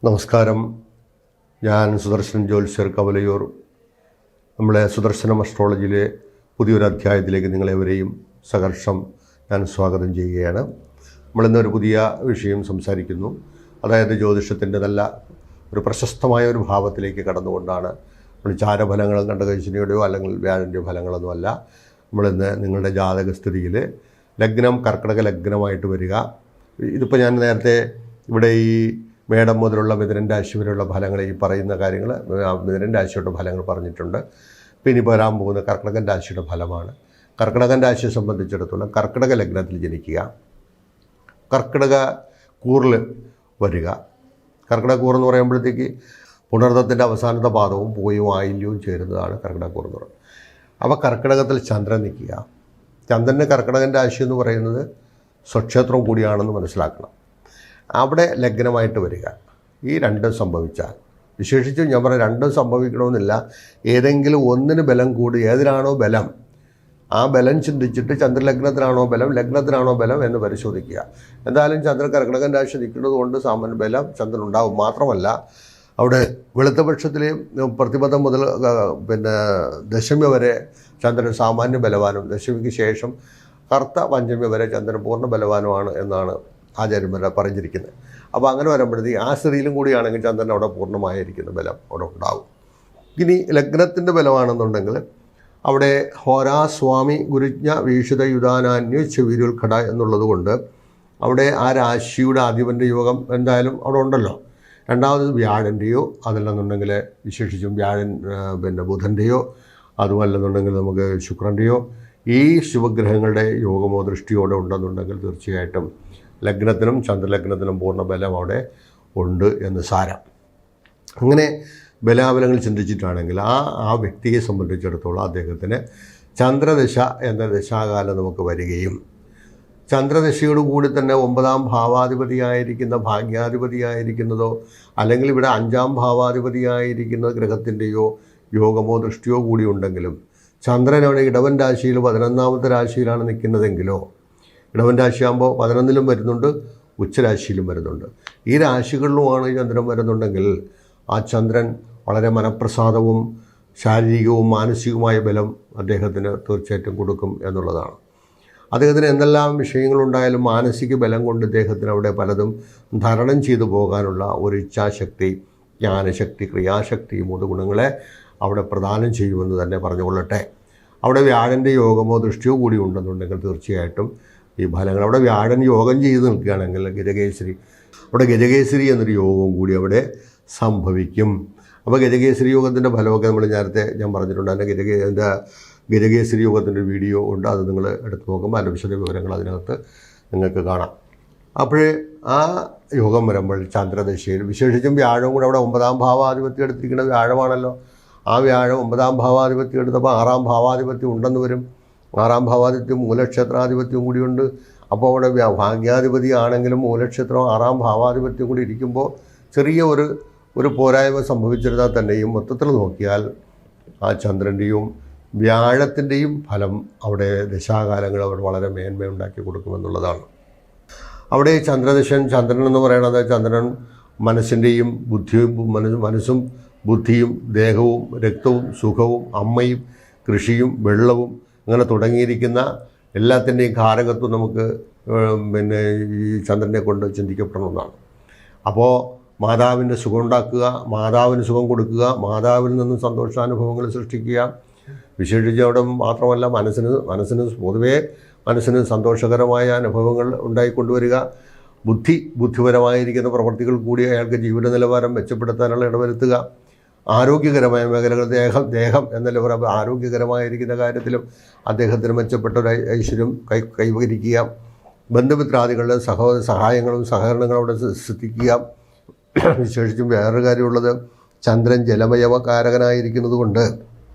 നമസ്കാരം. ഞാൻ സുദർശൻ ജ്യോത്സ്യർ കവലയൂർ. നമ്മളെ സുദർശനം അസ്ട്രോളജിയിലെ പുതിയൊരു അധ്യായത്തിലേക്ക് നിങ്ങളെവരെയും സഹർഷം ഞാൻ സ്വാഗതം ചെയ്യുകയാണ്. നമ്മളിന്നൊരു പുതിയ വിഷയം സംസാരിക്കുന്നു. അതായത് ജ്യോതിഷത്തിൻ്റെ നല്ല ഒരു പ്രശസ്തമായ ഒരു ഭാവത്തിലേക്ക് കടന്നുകൊണ്ടാണ്. നമ്മൾ ചാരഫലങ്ങളും കണ്ടകശനിയുടെയോ അല്ലെങ്കിൽ വ്യാഴൻ്റെ ഫലങ്ങളൊന്നുമല്ല. നമ്മളിന്ന് നിങ്ങളുടെ ജാതകസ്ഥിതിയിൽ ലഗ്നം കർക്കിടക ലഗ്നമായിട്ട് വരിക. ഇതിപ്പോൾ ഞാൻ നേരത്തെ ഇവിടെ ഈ മേടം മുതലുള്ള മിഥുനൻ രാശി വരെയുള്ള ഫലങ്ങൾ, ഈ പറയുന്ന കാര്യങ്ങൾ മിഥുനൻ രാശിയുടെ ഫലങ്ങൾ പറഞ്ഞിട്ടുണ്ട്. പിന്നെ ഇപ്പോൾ വരാൻ പോകുന്ന കർക്കിടകൻ രാശിയുടെ ഫലമാണ്. കർക്കിടകൻ രാശിയെ സംബന്ധിച്ചിടത്തോളം കർക്കിടക ലഗ്നത്തിൽ ജനിക്കുക, കർക്കിടക കൂറിൽ വരിക. കർക്കിടക കൂർ എന്ന് പറയുമ്പോഴത്തേക്ക് പുണർദത്തിൻ്റെ അവസാനത്തെ പാദവും പൂയവും ആയില്യവും ചേരുന്നതാണ് കർക്കിടക കൂർ എന്ന് പറയുന്നത്. അപ്പോൾ കർക്കിടകത്തിൽ ചന്ദ്രൻ നിൽക്കുക. ചന്ദ്രന് കർക്കിടകൻ രാശി എന്ന് പറയുന്നത് സ്വക്ഷേത്രം കൂടിയാണെന്ന് മനസ്സിലാക്കണം. അവിടെ ലഗ്നമായിട്ട് വരിക. ഈ രണ്ടും സംഭവിച്ചാൽ, വിശേഷിച്ചും ഞാൻ പറയാം, രണ്ടും സംഭവിക്കണമെന്നില്ല, ഏതെങ്കിലും ഒന്നിന് ബലം കൂടി, ഏതിനാണോ ബലം ആ ബലം ചിന്തിച്ചിട്ട് ചന്ദ്രലഗ്നത്തിനാണോ ബലം, ലഗ്നത്തിനാണോ ബലം എന്ന് പരിശോധിക്കുക. എന്തായാലും ചന്ദ്രൻ കർക്കിടകൻ രാശി നിൽക്കുന്നത് കൊണ്ട് സാമാന്യ ബലം ചന്ദ്രൻ ഉണ്ടാവും. മാത്രമല്ല അവിടെ വെളുത്തപക്ഷത്തിൽ പ്രതിപദം മുതൽ ദശമി വരെ ചന്ദ്രൻ സാമാന്യ ബലവാനും, ദശമിക്ക് ശേഷം കറുത്ത പഞ്ചമി വരെ ചന്ദ്രൻ പൂർണ്ണ ബലവാനുമാണ് എന്നാണ് ആചാര്യന്മാരെ പറഞ്ഞിരിക്കുന്നത്. അപ്പോൾ അങ്ങനെ വരുമ്പോഴത്തേക്ക് ആ സ്ഥിതിയിലും കൂടിയാണെങ്കിൽ ചന്ദ്രൻ അവിടെ പൂർണ്ണമായിരിക്കുന്ന ബലം അവിടെ ഉണ്ടാവും. ഇനി ലഗ്നത്തിൻ്റെ ബലമാണെന്നുണ്ടെങ്കിൽ അവിടെ ഹോരാസ്വാമി ഗുരുജ്ഞ വീക്ഷിത യുധാനാന്യ ചെവിരുൽഘട എന്നുള്ളത് കൊണ്ട് അവിടെ ആ രാശിയുടെ അധിപൻ്റെ യോഗം എന്തായാലും അവിടെ ഉണ്ടല്ലോ. രണ്ടാമത് വ്യാഴൻ്റെയോ, അതല്ലെന്നുണ്ടെങ്കിൽ വിശേഷിച്ചും വ്യാഴൻ ബുധൻ്റെയോ, അതുമല്ലെന്നുണ്ടെങ്കിൽ നമുക്ക് ശുക്രൻ്റെയോ ഈ ശുഭഗ്രഹങ്ങളുടെ യോഗമോ ദൃഷ്ടിയോടെ ഉണ്ടെന്നുണ്ടെങ്കിൽ തീർച്ചയായിട്ടും ലഗ്നത്തിനും ചന്ദ്രലഗ്നത്തിനും പൂർണ്ണ ബലം അവിടെ ഉണ്ട് എന്ന് സാരം. അങ്ങനെ ബലാബലങ്ങൾ ചിന്തിച്ചിട്ടാണെങ്കിൽ ആ വ്യക്തിയെ സംബന്ധിച്ചിടത്തോളം അദ്ദേഹത്തിന് ചന്ദ്രദശ എന്ന ദശാകാലം നമുക്ക് വരികയും ചന്ദ്രദശയോട് കൂടി തന്നെ 9ാം ഭാവാധിപതിയായിരിക്കുന്ന ഭാഗ്യാധിപതിയായിരിക്കുന്നതോ അല്ലെങ്കിൽ ഇവിടെ 5ാം ഭാവാധിപതിയായിരിക്കുന്ന ഗ്രഹത്തിൻ്റെയോ യോഗമോ ദൃഷ്ടിയോ കൂടി ഉണ്ടെങ്കിലും ചന്ദ്രൻ അവിടെ ഇടവൻ രാശിയിൽ 11ാമത്തെ രാശിയിലാണ് നിൽക്കുന്നതെങ്കിലോ, ഇടവൻ രാശിയാകുമ്പോൾ 11ലും വരുന്നുണ്ട്, ഉച്ചരാശിയിലും വരുന്നുണ്ട്. ഈ രാശികളിലുമാണ് ചന്ദ്രൻ വരുന്നുണ്ടെങ്കിൽ ആ ചന്ദ്രൻ വളരെ മനഃപ്രസാദവും ശാരീരികവും മാനസികവുമായ ബലം അദ്ദേഹത്തിന് തീർച്ചയായിട്ടും കൊടുക്കും എന്നുള്ളതാണ്. അദ്ദേഹത്തിന് എന്തെല്ലാം വിഷയങ്ങളുണ്ടായാലും മാനസിക ബലം കൊണ്ട് ഇദ്ദേഹത്തിന് അവിടെ പലതും ധരണം ചെയ്തു പോകാനുള്ള ഒരു ഇച്ഛാശക്തി, ജ്ഞാനശക്തി, ക്രിയാശക്തി, 3 ഗുണങ്ങളെ അവിടെ പ്രദാനം ചെയ്യുമെന്ന് തന്നെ പറഞ്ഞുകൊള്ളട്ടെ. അവിടെ വ്യാഴൻ്റെ യോഗമോ ദൃഷ്ടിയോ കൂടി ഉണ്ടെന്നുണ്ടെങ്കിൽ തീർച്ചയായിട്ടും ഈ ഫലങ്ങൾ, അവിടെ വ്യാഴൻ യോഗം ചെയ്ത് നിൽക്കുകയാണെങ്കിൽ ഗജകേസരി, അവിടെ ഗജകേസരി എന്നൊരു യോഗവും കൂടി അവിടെ സംഭവിക്കും. അപ്പോൾ ഗജകേസരി യോഗത്തിൻ്റെ ഫലമൊക്കെ നമ്മൾ നേരത്തെ ഞാൻ പറഞ്ഞിട്ടുണ്ട്. അതിൻ്റെ ഗജകേസരി യോഗത്തിൻ്റെ വീഡിയോ ഉണ്ട്, അത് നിങ്ങൾ എടുത്ത് നോക്കുമ്പോൾ അതിൻ്റെ വിശദ വിവരങ്ങൾ അതിനകത്ത് നിങ്ങൾക്ക് കാണാം. അപ്പോൾ ആ യോഗം വരുമ്പോൾ ചന്ദ്രദശയിൽ വിശേഷിച്ചും വ്യാഴവും കൂടെ അവിടെ 9ാം ഭാവാധിപത്യം എടുത്തിരിക്കുന്ന വ്യാഴമാണല്ലോ. ആ വ്യാഴം 9ാം ഭാവാധിപത്യം എടുത്തപ്പോൾ 6ാം ഭാവാധിപത്യം ഉണ്ടെന്ന് വരും. 6ാം ഭാവാധിപത്യം മൂലക്ഷേത്രാധിപത്യവും കൂടിയുണ്ട്. അപ്പോൾ അവിടെ ഭാഗ്യാധിപതി ആണെങ്കിലും മൂലക്ഷേത്രം 6ാം ഭാവാധിപത്യം കൂടി ഇരിക്കുമ്പോൾ ചെറിയ ഒരു പോരായ്മ സംഭവിച്ചിരുന്നാൽ തന്നെയും മൊത്തത്തിൽ നോക്കിയാൽ ആ ചന്ദ്രൻ്റെയും വ്യാഴത്തിൻ്റെയും ഫലം അവിടെ ദശാകാലങ്ങൾ അവിടെ വളരെ മേന്മയുണ്ടാക്കി കൊടുക്കുമെന്നുള്ളതാണ്. അവിടെ ചന്ദ്രൻ എന്ന് പറയുന്നത് ചന്ദ്രൻ മനസ്സിൻ്റെയും മനസ്സും ബുദ്ധിയും ദേഹവും രക്തവും സുഖവും അമ്മയും കൃഷിയും വെള്ളവും അങ്ങനെ തുടങ്ങിയിരിക്കുന്ന എല്ലാത്തിൻ്റെയും കാരകത്വം നമുക്ക് ഈ ചന്ദ്രനെ കൊണ്ട് ചിന്തിക്കപ്പെടുന്നതാണ്. അപ്പോൾ മാതാവിൻ്റെ സുഖം ഉണ്ടാക്കുക, മാതാവിന് സുഖം കൊടുക്കുക, മാതാവിൽ നിന്നും സന്തോഷാനുഭവങ്ങൾ സൃഷ്ടിക്കുക. വിശേഷിച്ച് അവിടെ മാത്രമല്ല മനസ്സിന് പൊതുവേ മനസ്സിന് സന്തോഷകരമായ അനുഭവങ്ങൾ ഉണ്ടായിക്കൊണ്ടുവരിക. ബുദ്ധിപരമായിരിക്കുന്ന പ്രവൃത്തികൾ കൂടി അയാൾക്ക് ജീവിത നിലവാരം മെച്ചപ്പെടുത്താനുള്ള ഇടവരുത്തുക. ആരോഗ്യകരമായ മേഖലകൾ, ദേഹം എന്നല്ല പറയുമ്പോൾ ആരോഗ്യകരമായിരിക്കുന്ന കാര്യത്തിലും അദ്ദേഹത്തിന് മെച്ചപ്പെട്ട ഒരു ഐശ്വര്യം കൈവരിക്കുക. ബന്ധുമിത്രാദികളുടെ സഹായങ്ങളും സഹകരണങ്ങളും അവിടെ സൃഷ്ടിക്കുക. വിശേഷിച്ചും വേറൊരു കാര്യമുള്ളത്, ചന്ദ്രൻ ജലമയവകാരകനായിരിക്കുന്നത് കൊണ്ട്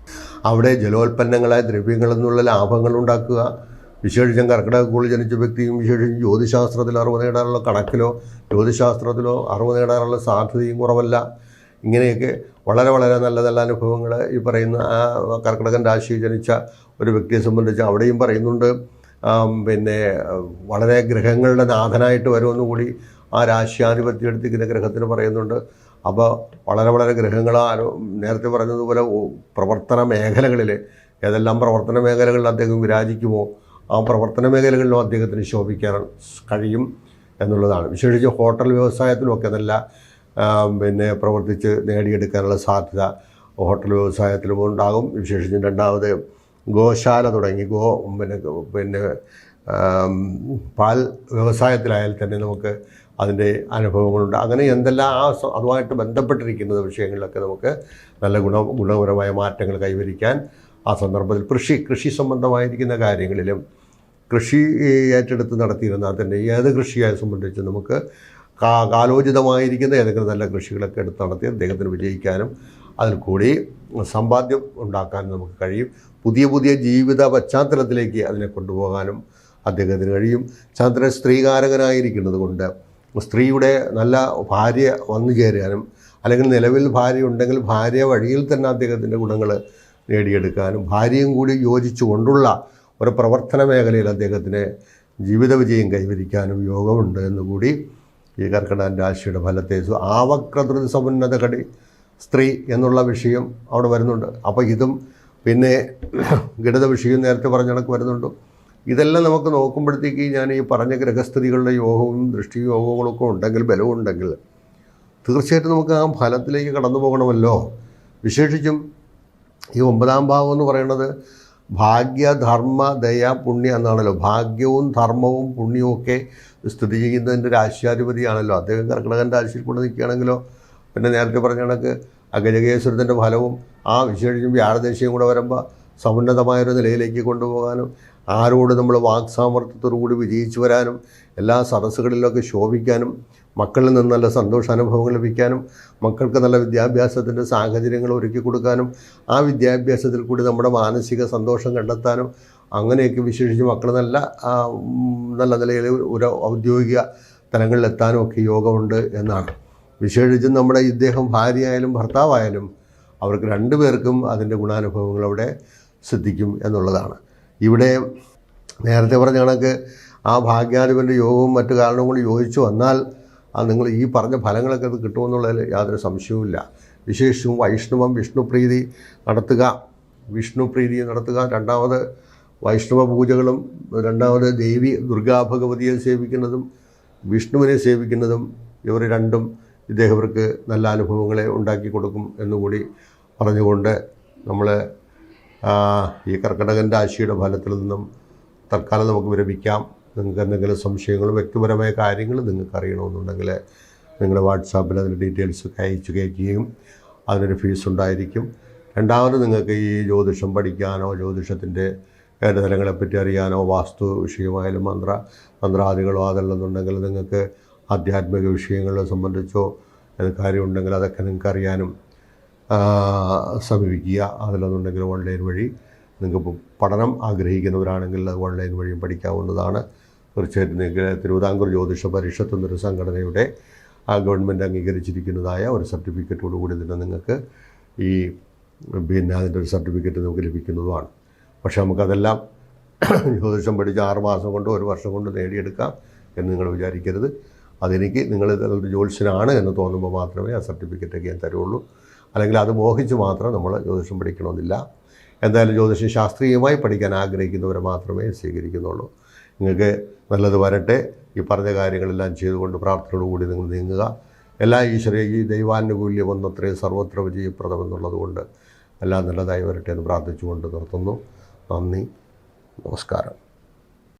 അവിടെ ജലോൽപ്പന്നങ്ങളായ ദ്രവ്യങ്ങളിൽ നിന്നുള്ള ലാഭങ്ങൾ ഉണ്ടാക്കുക. വിശേഷിച്ചും കർക്കിടകക്കൂളിൽ ജനിച്ച വ്യക്തിയും വിശേഷിച്ചും ജ്യോതിശാസ്ത്രത്തിൽ അറിവ് നേടാനുള്ള കണക്കിലോ ജ്യോതിശാസ്ത്രത്തിലോ അറിവ് നേടാനുള്ള സാധ്യതയും കുറവല്ല. ഇങ്ങനെയൊക്കെ വളരെ വളരെ നല്ല നല്ല അനുഭവങ്ങൾ ഈ പറയുന്ന കർക്കിടകൻ രാശിയിൽ ജനിച്ച ഒരു വ്യക്തിയെ സംബന്ധിച്ച് അവിടെയും പറയുന്നുണ്ട്. വളരെ ഗ്രഹങ്ങളുടെ നാഥനായിട്ട് വരുമെന്ന് കൂടി ആ രാശ്യാധിപത്യം എടുത്തിരിക്കുന്ന ഗ്രഹത്തിന് പറയുന്നുണ്ട്. അപ്പോൾ വളരെ വളരെ ഗ്രഹങ്ങൾ നേരത്തെ പറഞ്ഞതുപോലെ പ്രവർത്തന മേഖലകളിൽ ഏതെല്ലാം പ്രവർത്തന മേഖലകളിൽ അദ്ദേഹം വിരാജിക്കുമോ ആ പ്രവർത്തന മേഖലകളിലും അദ്ദേഹത്തിന് ശോഭിക്കാൻ കഴിയും എന്നുള്ളതാണ്. വിശേഷിച്ച് ഹോട്ടൽ വ്യവസായത്തിലുമൊക്കെ നല്ല പ്രവർത്തിച്ച് നേടിയെടുക്കാനുള്ള സാധ്യത ഹോട്ടൽ വ്യവസായത്തിലും ഉണ്ടാകും. വിശേഷിച്ചും രണ്ടാമത് ഗോശാല തുടങ്ങി പാൽ വ്യവസായത്തിലായാൽ തന്നെ നമുക്ക് അതിൻ്റെ അനുഭവങ്ങളുണ്ട്. അങ്ങനെ എന്തെല്ലാം അതുമായിട്ട് ബന്ധപ്പെട്ടിരിക്കുന്ന വിഷയങ്ങളിലൊക്കെ നമുക്ക് നല്ല ഗുണപരമായ മാറ്റങ്ങൾ കൈവരിക്കാൻ ആ സന്ദർഭത്തിൽ കൃഷി സംബന്ധമായിരിക്കുന്ന കാര്യങ്ങളിലും കൃഷി ഏറ്റെടുത്ത് നടത്തിയിരുന്നാൽ തന്നെ ഏത് കൃഷിയെ സംബന്ധിച്ച് നമുക്ക് കാലോചിതമായിരിക്കുന്ന ഏതെങ്കിലും നല്ല കൃഷികളൊക്കെ എടുത്ത് നടത്തി അദ്ദേഹത്തിന് വിജയിക്കാനും അതിൽ കൂടി സമ്പാദ്യം ഉണ്ടാക്കാനും നമുക്ക് കഴിയും. പുതിയ ജീവിത പശ്ചാത്തലത്തിലേക്ക് അതിനെ കൊണ്ടുപോകാനും അദ്ദേഹത്തിന് കഴിയും. ചന്ദ്രൻ സ്ത്രീകാരകനായിരിക്കുന്നത് കൊണ്ട് സ്ത്രീയുടെ നല്ല ഭാര്യ വന്നു ചേരാനും അല്ലെങ്കിൽ നിലവിൽ ഭാര്യ ഉണ്ടെങ്കിൽ ഭാര്യ വഴിയിൽ തന്നെ അദ്ദേഹത്തിൻ്റെ ഗുണങ്ങൾ നേടിയെടുക്കാനും ഭാര്യയും കൂടി യോജിച്ചു കൊണ്ടുള്ള ഒരു പ്രവർത്തന മേഖലയിൽ അദ്ദേഹത്തിന് ജീവിത വിജയം കൈവരിക്കാനും യോഗമുണ്ട് എന്നുകൂടി ഈ കർക്കിടക രാശിയുടെ ഫലത്തെ ആവക്രതൃതി സമുന്നത കടി സ്ത്രീ എന്നുള്ള വിഷയം അവിടെ വരുന്നുണ്ട്. അപ്പോൾ ഇതും പിന്നെ ഗണിത വിഷയം നേരത്തെ പറഞ്ഞ കണക്ക് വരുന്നുണ്ട്. ഇതെല്ലാം നമുക്ക് നോക്കുമ്പോഴത്തേക്ക് ഞാൻ ഈ പറഞ്ഞ ഗ്രഹസ്ഥിതികളുടെ യോഗവും ദൃഷ്ടിയോഗങ്ങളൊക്കെ ഉണ്ടെങ്കിൽ ബലമുണ്ടെങ്കിൽ തീർച്ചയായിട്ടും നമുക്ക് ആ ഫലത്തിലേക്ക് കടന്നു പോകണമല്ലോ. വിശേഷിച്ചും ഈ 9ാം ഭാവം എന്ന് പറയുന്നത് ഭാഗ്യ ധർമ്മ ദയ പുണ്യം എന്നാണല്ലോ. ഭാഗ്യവും ധർമ്മവും പുണ്യവും ഒക്കെ സ്ഥിതി ചെയ്യുന്നതിൻ്റെ രാശ്യാധിപതിയാണല്ലോ. അദ്ദേഹം കർക്കിടകൻ രാശിയിൽ കൊണ്ട് നിൽക്കുകയാണെങ്കിലോ പിന്നെ നേരത്തെ പറഞ്ഞ കണക്ക് അഗജകേശ്വരത്തിൻ്റെ ഫലവും ആ വിശേഷിച്ചും വ്യാഴദേശയും കൂടെ വരുമ്പോൾ സമുന്നതമായൊരു നിലയിലേക്ക് കൊണ്ടുപോകാനും ആരോട് നമ്മൾ വാക്സാമർത്ഥ്യത്തോടു കൂടി വിജയിച്ചു വരാനും എല്ലാ സദസ്സുകളിലൊക്കെ ശോഭിക്കാനും മക്കളിൽ നിന്ന് നല്ല സന്തോഷാനുഭവങ്ങൾ ലഭിക്കാനും മക്കൾക്ക് നല്ല വിദ്യാഭ്യാസത്തിൻ്റെ സാഹചര്യങ്ങൾ ഒരുക്കി കൊടുക്കാനും ആ വിദ്യാഭ്യാസത്തിൽ കൂടി നമ്മുടെ മാനസിക സന്തോഷം കണ്ടെത്താനും അങ്ങനെയൊക്കെ വിശേഷിച്ച് മക്കൾ നല്ല നിലയിൽ ഒരു ഔദ്യോഗിക തലങ്ങളിലെത്താനും ഒക്കെ യോഗമുണ്ട് എന്നാണ്. വിശേഷിച്ചും നമ്മുടെ ഇദ്ദേഹം ഭാര്യയായാലും ഭർത്താവായാലും അവർക്ക് രണ്ടുപേർക്കും അതിൻ്റെ ഗുണാനുഭവങ്ങൾ അവിടെ സിദ്ധിക്കും എന്നുള്ളതാണ്. ഇവിടെ നേരത്തെ പറഞ്ഞ കണക്ക് ആ ഭാഗ്യാധിപൻ്റെ യോഗവും മറ്റു കാരണവും കൂടി യോജിച്ചു വന്നാൽ നിങ്ങൾ ഈ പറഞ്ഞ ഫലങ്ങളൊക്കെ അത് കിട്ടുമെന്നുള്ളതിൽ യാതൊരു സംശയവുമില്ല. വിശേഷിച്ചും വിഷ്ണുപ്രീതി നടത്തുക, രണ്ടാമത് വൈഷ്ണവ പൂജകളും, രണ്ടാമത് ദേവി ദുർഗാ ഭഗവതിയെ സേവിക്കുന്നതും വിഷ്ണുവിനെ സേവിക്കുന്നതും ഇവർ രണ്ടും ഇദ്ദേഹവർക്ക് നല്ല അനുഭവങ്ങളെ ഉണ്ടാക്കി കൊടുക്കും എന്നുകൂടി പറഞ്ഞുകൊണ്ട് നമ്മൾ ഈ കർക്കിടകൻ രാശിയുടെ ഫലത്തിൽ നിന്നും തൽക്കാലം നമുക്ക് വിരമിക്കാം. നിങ്ങൾക്ക് എന്തെങ്കിലും സംശയങ്ങളും വ്യക്തിപരമായ കാര്യങ്ങളും നിങ്ങൾക്ക് അറിയണമെന്നുണ്ടെങ്കിൽ നിങ്ങളുടെ വാട്സാപ്പിൽ അതിൻ്റെ ഡീറ്റെയിൽസൊക്കെ അയച്ചു കയറ്റുകയും അതിനൊരു ഫീസ് ഉണ്ടായിരിക്കും. രണ്ടാമത് നിങ്ങൾക്ക് ഈ ജ്യോതിഷം പഠിക്കാനോ ജ്യോതിഷത്തിൻ്റെ തലങ്ങളെപ്പറ്റി അറിയാനോ വാസ്തു വിഷയമായാലും മന്ത്രാദികളോ അതല്ലെന്നുണ്ടെങ്കിൽ നിങ്ങൾക്ക് ആധ്യാത്മിക വിഷയങ്ങളെ സംബന്ധിച്ചോ കാര്യമുണ്ടെങ്കിൽ അതൊക്കെ നിങ്ങൾക്ക് അറിയാനും സമീപിക്കുക. അതിലെന്നുണ്ടെങ്കിൽ ഓൺലൈൻ വഴി നിങ്ങൾക്ക് പഠനം ആഗ്രഹിക്കുന്നവരാണെങ്കിൽ അത് ഓൺലൈൻ വഴിയും പഠിക്കാവുന്നതാണ്. തീർച്ചയായിട്ടും നിങ്ങൾക്ക് തിരുവിതാംകൂർ ജ്യോതിഷ പരിഷത്ത് എന്നൊരു സംഘടനയുടെ ഗവൺമെൻറ് അംഗീകരിച്ചിരിക്കുന്നതായ ഒരു സർട്ടിഫിക്കറ്റോടു കൂടി തന്നെ നിങ്ങൾക്ക് ഈ അതിൻ്റെ ഒരു സർട്ടിഫിക്കറ്റ് നമുക്ക് ലഭിക്കുന്നതുമാണ്. പക്ഷേ നമുക്കതെല്ലാം ജ്യോതിഷം പഠിച്ച് 6 മാസം കൊണ്ടോ 1 വർഷം കൊണ്ട് നേടിയെടുക്കാം എന്ന് നിങ്ങൾ വിചാരിക്കരുത്. അതെനിക്ക് നിങ്ങൾ ഒരു ജ്യോത്സ്യനാണ് എന്ന് തോന്നുമ്പോൾ മാത്രമേ ആ സർട്ടിഫിക്കറ്റൊക്കെ ഞാൻ തരുള്ളൂ. അല്ലെങ്കിൽ അത് മോഹിച്ച് മാത്രം നമ്മൾ ജ്യോതിഷം പഠിക്കണമെന്നില്ല. എന്തായാലും ജ്യോതിഷം ശാസ്ത്രീയമായി പഠിക്കാൻ ആഗ്രഹിക്കുന്നവരെ മാത്രമേ സ്വീകരിക്കുന്നുള്ളൂ. നിങ്ങൾക്ക് നല്ലത് വരട്ടെ. ഈ പറഞ്ഞ കാര്യങ്ങളെല്ലാം ചെയ്തുകൊണ്ട് പ്രാർത്ഥനയോടുകൂടി നിങ്ങൾ നീങ്ങുക. എല്ലാ ഈ ദൈവാനുകൂല്യം ഒന്നത്രേ സർവത്ര വിജയപ്രദമെന്നുള്ളത് കൊണ്ട് എല്ലാം നല്ലതായി വരട്ടെ എന്ന് പ്രാർത്ഥിച്ചുകൊണ്ട് നിർത്തുന്നു. നന്ദി, നമസ്കാരം.